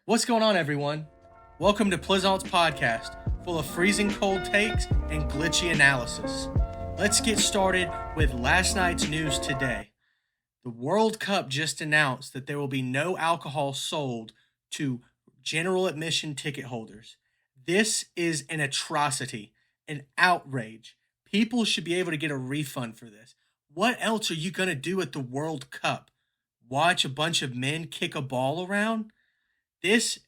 What's going on, everyone? Welcome to Plizont's podcast, full of freezing cold takes and glitchy analysis. Let's get started with last night's news today. The World Cup just announced that there will be no alcohol sold to general admission ticket holders. This is an atrocity, an outrage. People should be able to get a refund for this. What else are you going to do at the World Cup? Watch a bunch of men kick a ball around? This,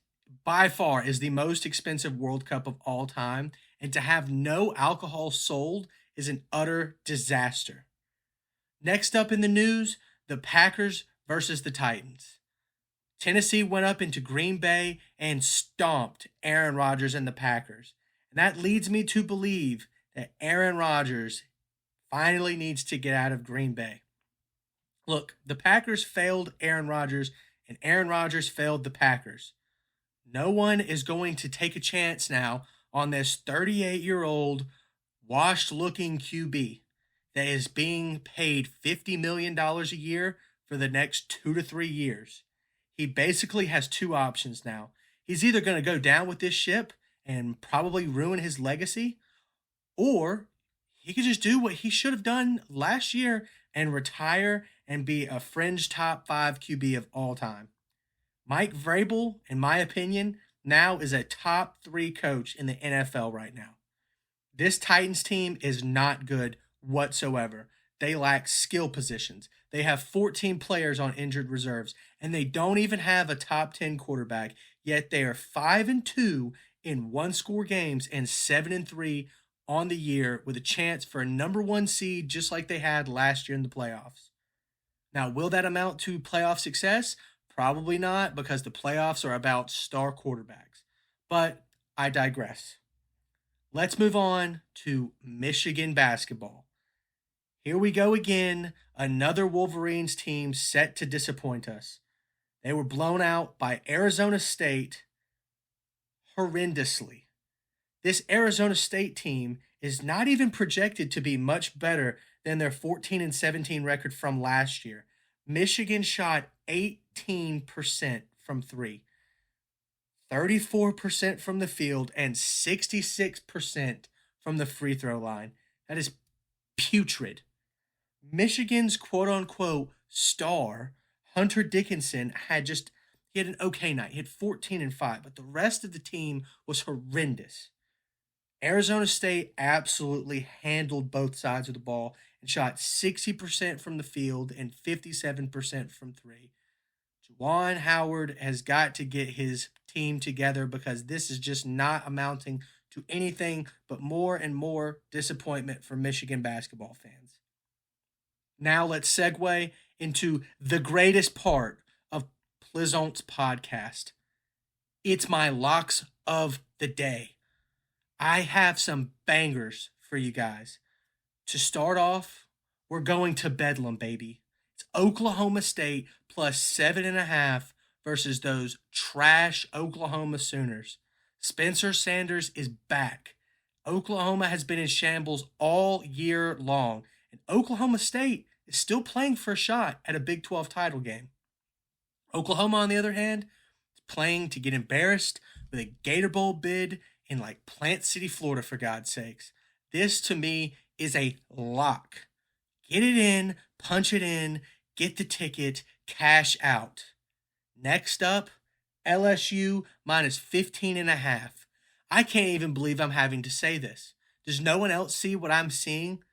by far, is the most expensive World Cup of all time, and to have no alcohol sold is an utter disaster. Next up in the news, the Packers versus the Titans. Tennessee went up into Green Bay and stomped Aaron Rodgers and the Packers. And that leads me to believe that Aaron Rodgers finally needs to get out of Green Bay. Look, the Packers failed Aaron Rodgers, and Aaron Rodgers failed the Packers. No one is going to take a chance now on this 38-year-old, washed-looking QB that is being paid $50 million a year for the next 2 to 3 years. He basically has two options now. He's either going to go down with this ship and probably ruin his legacy, or he could just do what he should have done last year and retire and be a fringe top 5 QB of all time. Mike Vrabel, in my opinion, now is a top 3 coach in the NFL right now. This Titans team is not good whatsoever. They lack skill positions. They have 14 players on injured reserves, and they don't even have a top 10 quarterback, yet they are 5-2 in one-score games and 7-3 on the year with a chance for a number 1 seed just like they had last year in the playoffs. Now, will that amount to playoff success? Probably not, because the playoffs are about star quarterbacks. But I digress. Let's move on to Michigan basketball. Here we go again, another Wolverines team set to disappoint us. They were blown out by Arizona State horrendously. This Arizona State team is not even projected to be much better than their 14-17 record from last year. Michigan shot 18% from 3, 34% from the field, and 66% from the free throw line. That is putrid. Michigan's quote-unquote star, Hunter Dickinson, he had an okay night. He had 14-5, but the rest of the team was horrendous. Arizona State absolutely handled both sides of the ball and shot 60% from the field and 57% from 3. Juwan Howard has got to get his team together because this is just not amounting to anything but more and more disappointment for Michigan basketball fans. Now let's segue into the greatest part of Plizont's podcast. It's my locks of the day. I have some bangers for you guys. To start off, we're going to Bedlam, baby. It's Oklahoma State plus 7.5 versus those trash Oklahoma Sooners. Spencer Sanders is back. Oklahoma has been in shambles all year long, and Oklahoma State is still playing for a shot at a Big 12 title game. Oklahoma, on the other hand, is playing to get embarrassed with a Gator Bowl bid in Plant City, Florida, for God's sakes. This, to me, is a lock. Get it in, punch it in, get the ticket, cash out. Next up, LSU minus 15.5. I can't even believe I'm having to say this. Does no one else see what I'm seeing?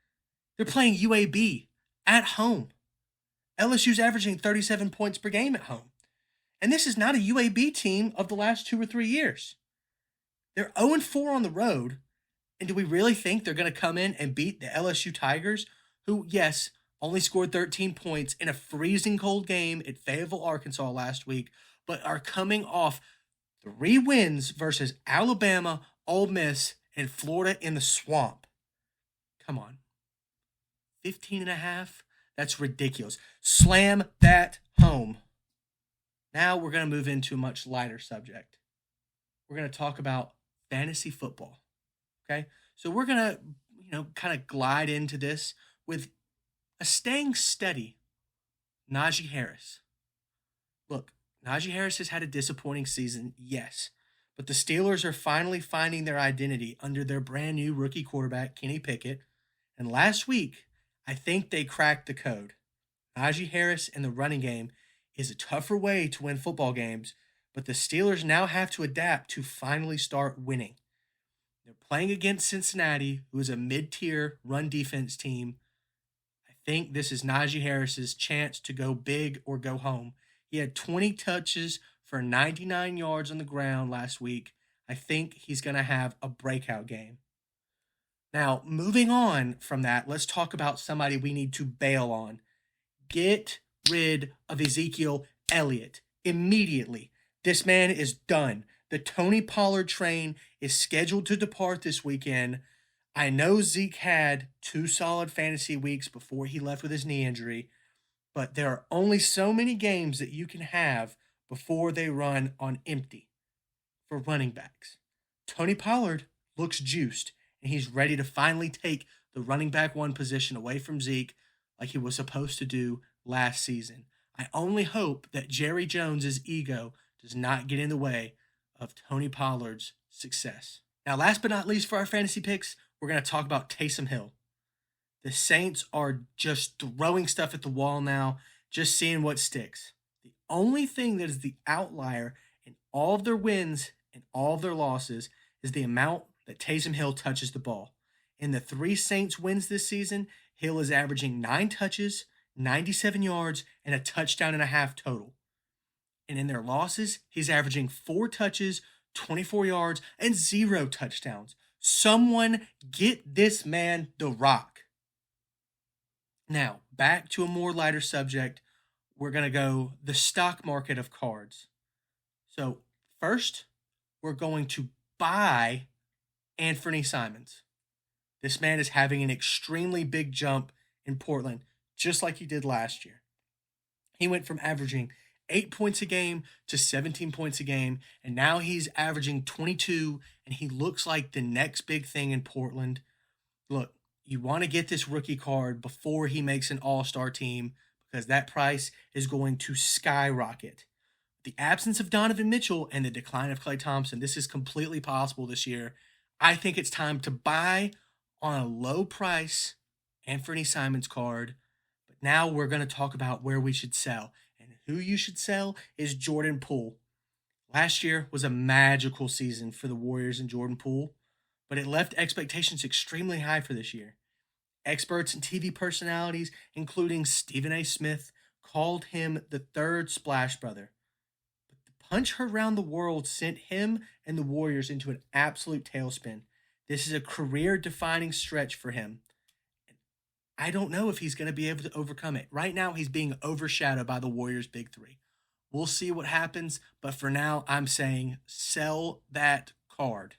They're playing UAB at home. LSU's averaging 37 points per game at home. And this is not a UAB team of the last 2 or 3 years. They're 0-4 on the road, and do we really think they're going to come in and beat the LSU Tigers, who, yes, only scored 13 points in a freezing cold game at Fayetteville, Arkansas last week, but are coming off 3 wins versus Alabama, Ole Miss, and Florida in the swamp? Come on. 15.5? That's ridiculous. Slam that home. Now we're going to move into a much lighter subject. We're going to talk about fantasy football. Okay? So we're going to, kind of glide into this with a staying steady Najee Harris. Look, Najee Harris has had a disappointing season, yes, but the Steelers are finally finding their identity under their brand new rookie quarterback, Kenny Pickett. And last week, I think they cracked the code. Najee Harris in the running game is a tougher way to win football games, but the Steelers now have to adapt to finally start winning. They're playing against Cincinnati, who is a mid tier run defense team. I think this is Najee Harris's chance to go big or go home. He had 20 touches for 99 yards on the ground last week. I think he's going to have a breakout game. Now, moving on from that, let's talk about somebody we need to bail on. Get rid of Ezekiel Elliott immediately. This man is done. The Tony Pollard train is scheduled to depart this weekend. I know Zeke had 2 solid fantasy weeks before he left with his knee injury, but there are only so many games that you can have before they run on empty for running backs. Tony Pollard looks juiced, and he's ready to finally take the running back one position away from Zeke like he was supposed to do last season. I only hope that Jerry Jones's ego does not get in the way of Tony Pollard's success. Now, last but not least for our fantasy picks, we're going to talk about Taysom Hill. The Saints are just throwing stuff at the wall now, just seeing what sticks. The only thing that is the outlier in all of their wins and all of their losses is the amount that Taysom Hill touches the ball. In the 3 Saints wins this season, Hill is averaging 9 touches, 97 yards, and a touchdown and a half total. And in their losses, he's averaging 4 touches, 24 yards, and 0 touchdowns. Someone get this man the rock. Now, back to a more lighter subject. We're going to go the stock market of cards. So, first, we're going to buy Anthony Simons. This man is having an extremely big jump in Portland, just like he did last year. He went from averaging 8 points a game to 17 points a game, and now he's averaging 22, and he looks like the next big thing in Portland. Look, you want to get this rookie card before he makes an all-star team because that price is going to skyrocket. The absence of Donovan Mitchell and the decline of Klay Thompson, this is completely possible this year. I think it's time to buy on a low price Anthony Simons card. But now we're going to talk about where we should sell. And who you should sell is Jordan Poole. Last year was a magical season for the Warriors and Jordan Poole, but it left expectations extremely high for this year. Experts and TV personalities, including Stephen A. Smith, called him the third Splash Brother. But the punch heard around the world sent him and the Warriors into an absolute tailspin. This is a career-defining stretch for him. I don't know if he's going to be able to overcome it. Right now, he's being overshadowed by the Warriors' big 3. We'll see what happens, but for now, I'm saying sell that card.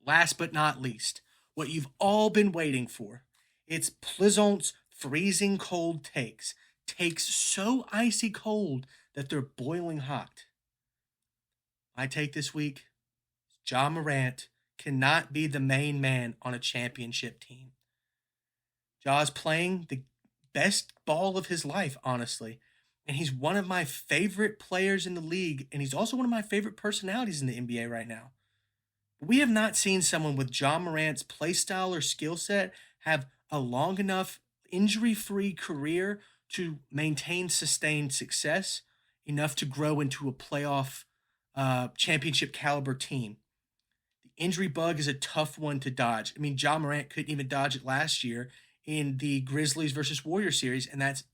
Last but not least, what you've all been waiting for. It's Plizont's freezing cold takes. Takes so icy cold that they're boiling hot. My take this week, Ja Morant cannot be the main man on a championship team. Ja's playing the best ball of his life, honestly. And he's one of my favorite players in the league, and he's also one of my favorite personalities in the NBA right now. We have not seen someone with Ja Morant's play style or skill set have a long enough injury-free career to maintain sustained success, enough to grow into a playoff championship caliber team. The injury bug is a tough one to dodge. I mean, Ja Morant couldn't even dodge it last year in the Grizzlies versus Warriors series, and that's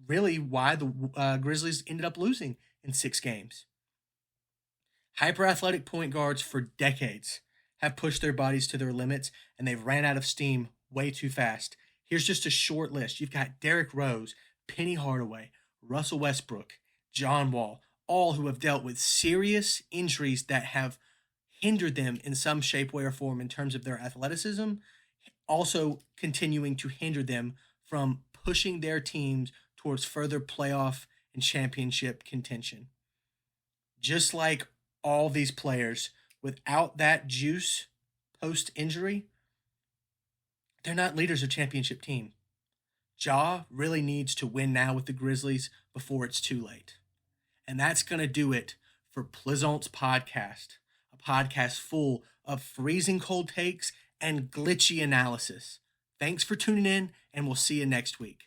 really why the Grizzlies ended up losing in 6 games. Hyper-athletic point guards for decades have pushed their bodies to their limits, and they've ran out of steam way too fast. Here's just a short list. You've got Derrick Rose, Penny Hardaway, Russell Westbrook, John Wall, all who have dealt with serious injuries that have hindered them in some shape, way, or form in terms of their athleticism, also continuing to hinder them from pushing their teams towards further playoff and championship contention. Just like all these players, without that juice post-injury, they're not leaders of championship team. Ja really needs to win now with the Grizzlies before it's too late. And that's going to do it for Plizont's podcast, a podcast full of freezing cold takes and glitchy analysis. Thanks for tuning in, and we'll see you next week.